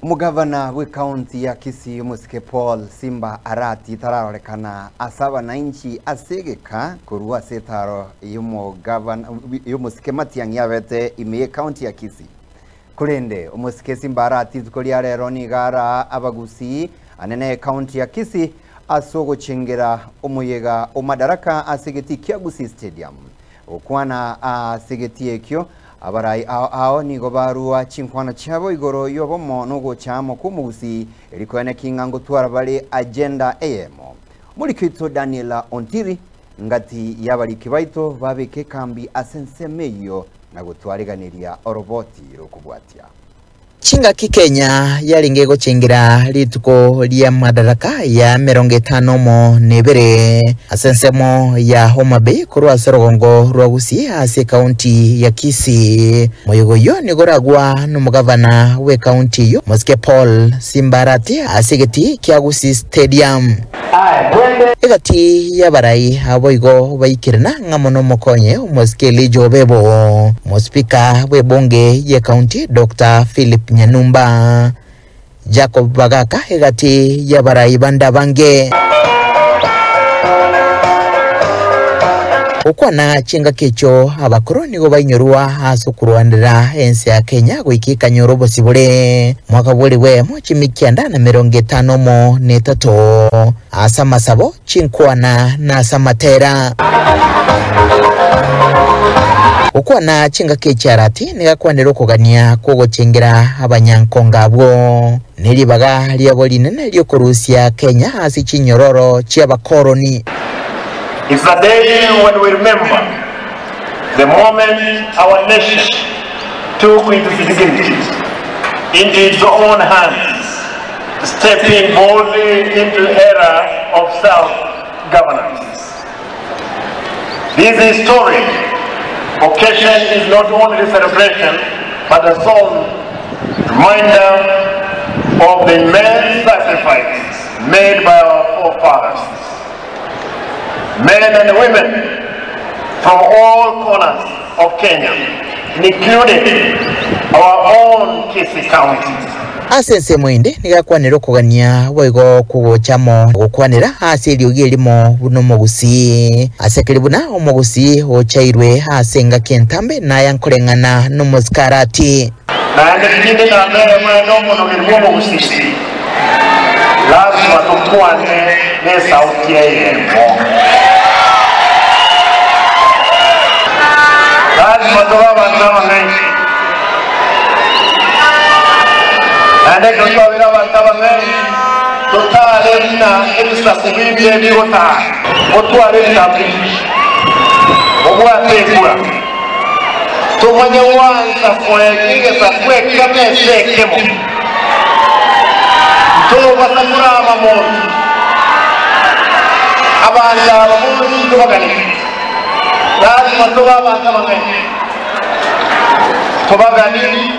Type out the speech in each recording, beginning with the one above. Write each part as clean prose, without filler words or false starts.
Mugavana we county ya Kisii Musike Paul Simba Arati tararekana asaba na inchi asegeka kurua setaro Musike Matiang'i yabete imiye county ya Kisii kurende Musike Simba Arati tukolia rero nigara abagusi anene county ya Kisii asogo chengera umuyega umadaraka asegeti Kiagusi Stadium okwana asegeti ekyo abarai ao nigo barua chinkwana chabo igoro yobomo nugo chamo kumugusi elikwene kingango twara bali agenda emo muri kwito Daniela Ontiri ngati yabali kibaito babeke kambi asensemeyo na gutwariganiria oroboti rokubwatia Chinga Kenya yalinge guchingira lituko lya madaraka ya 50 nebere asensemo ya Homa Bay kurwa Sorogongo rwagusi ase county ya Kisii moyogo yo nigoragwa n'umugavana we county yo Musike Paul Simba Arati asegeti Kiagusi Stadium egati yabarai aboigo bayikirana ngamono mokonye Musike Lijo Bebo Muspika we bonge ye county Dr. Philip Nyanumba Jacob Bagaka egati yabarai banda bange ukwana chinga kecho abakoroni go bainyorwa asukurwandira ense ya Kenya gwikika nyorobo sibule mwaka buli we mochimikianda na 53 asa masabo chinkwana na samatera ukwana chinga kecharati nigakwanira kugania kogo chengera abanyankonga bwo nilibaga lyabo linene lyokurusia Kenya asi chinyororo cy'abakoroni. It's a day when we remember the moment our nation took its dignity into its own hands, stepping boldly into the era of self-governance. This historic occasion is not only a celebration, but a solemn reminder of the immense sacrifices made by our forefathers. Men and women from all corners of Kenya, including our own Kisii County. Asense mwende nigakwanira kugania boigo kugochamo gukwanira asiri ugirimo buno mugusi asekiribuna omugusi ochairwe asenga kentambe na yankorengana no Muskarati na ndikinde na mbere mwendo muno ngirimo mugusi lazima tukwane ne sauti yemo lazima tuwabantu bamenye ande kutwabira abantu bamenye tutale na ibisa kubibye bigota otware tabi obwategura tumanye wanza kwegige sakweka mesekemo tuba samurama mo abanda bamuzi tubagani lazima tubabantu bamenye tubagani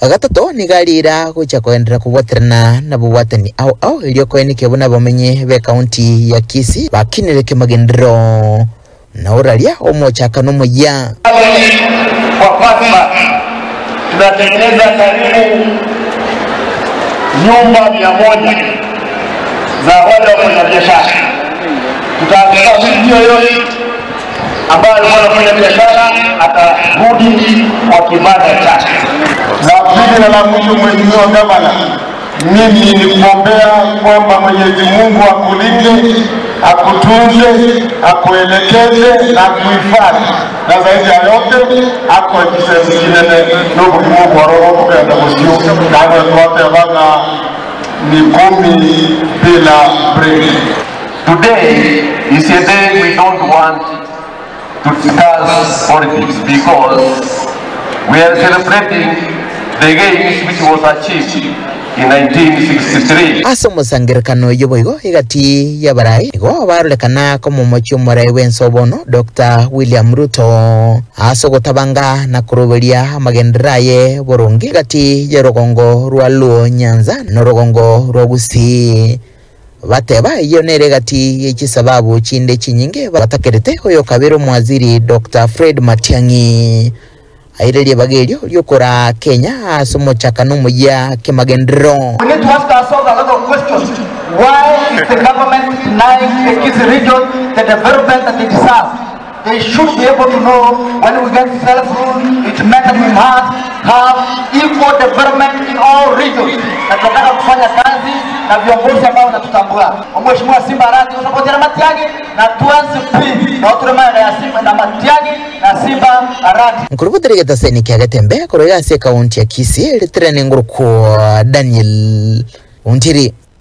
agatoto nigalira kucha kwendera kubwaterana na buwatani au iliyokwenike buna bamenye be county ya Kisii bakinireke magendero na uralia omochaka no moya kwa kwamba tunatengeneza karibu nyumba 100 za wale wafanyabiashara. Tutaangalia video yote ambayo wanafanya biashara atarudi kwa kibanda chake. Na pili na la mwisho, Mheshimiwa Gavana, mimi ni kuombea kwamba Mwenyezi Mungu akulinde, akutunze, akuelekeze na kuhifadhi, na zaidi ya yote akuhakikishe kinene ndugu Mungu wa roho kwenda kusio na wote wana ni 10 bila break. Today is a day we don't want to discuss politics because we are celebrating the games which was achieved in 1963. Asomo sangirkano yoboigo igati yabarai go barulekana komo mochumore wensobono Dr. William Ruto asogo tabanga na kuroberia magenderaye borongi gati yerogongo rwaluo Nyanza no rogongo rwagusi bateba iyo neregati yekisababu chinde chinyinge batakerete hoyo kabero mwaziri Dr. Fred Matiang'i airelie bagerio liokora Kenya somo chakanumu ya kimagendro. We need to ask ourselves a lot of questions. Why is the government denying the Kisii region the development that they deserve? They should be able to know when we get self-rule, it meant that we must have equal development in all regions. Na tunataka kufanya kazi na viongozi ambao wanatutambua. Mheshimiwa Simba Arati usapotera Matiang'i na tuanze pili na uturema ya Simba na Matiang'i na Simba Arati. Nkurubutere getaseni kiagatembe korega se kaunti ya Kisii litrene nguruko Daniel Untiri.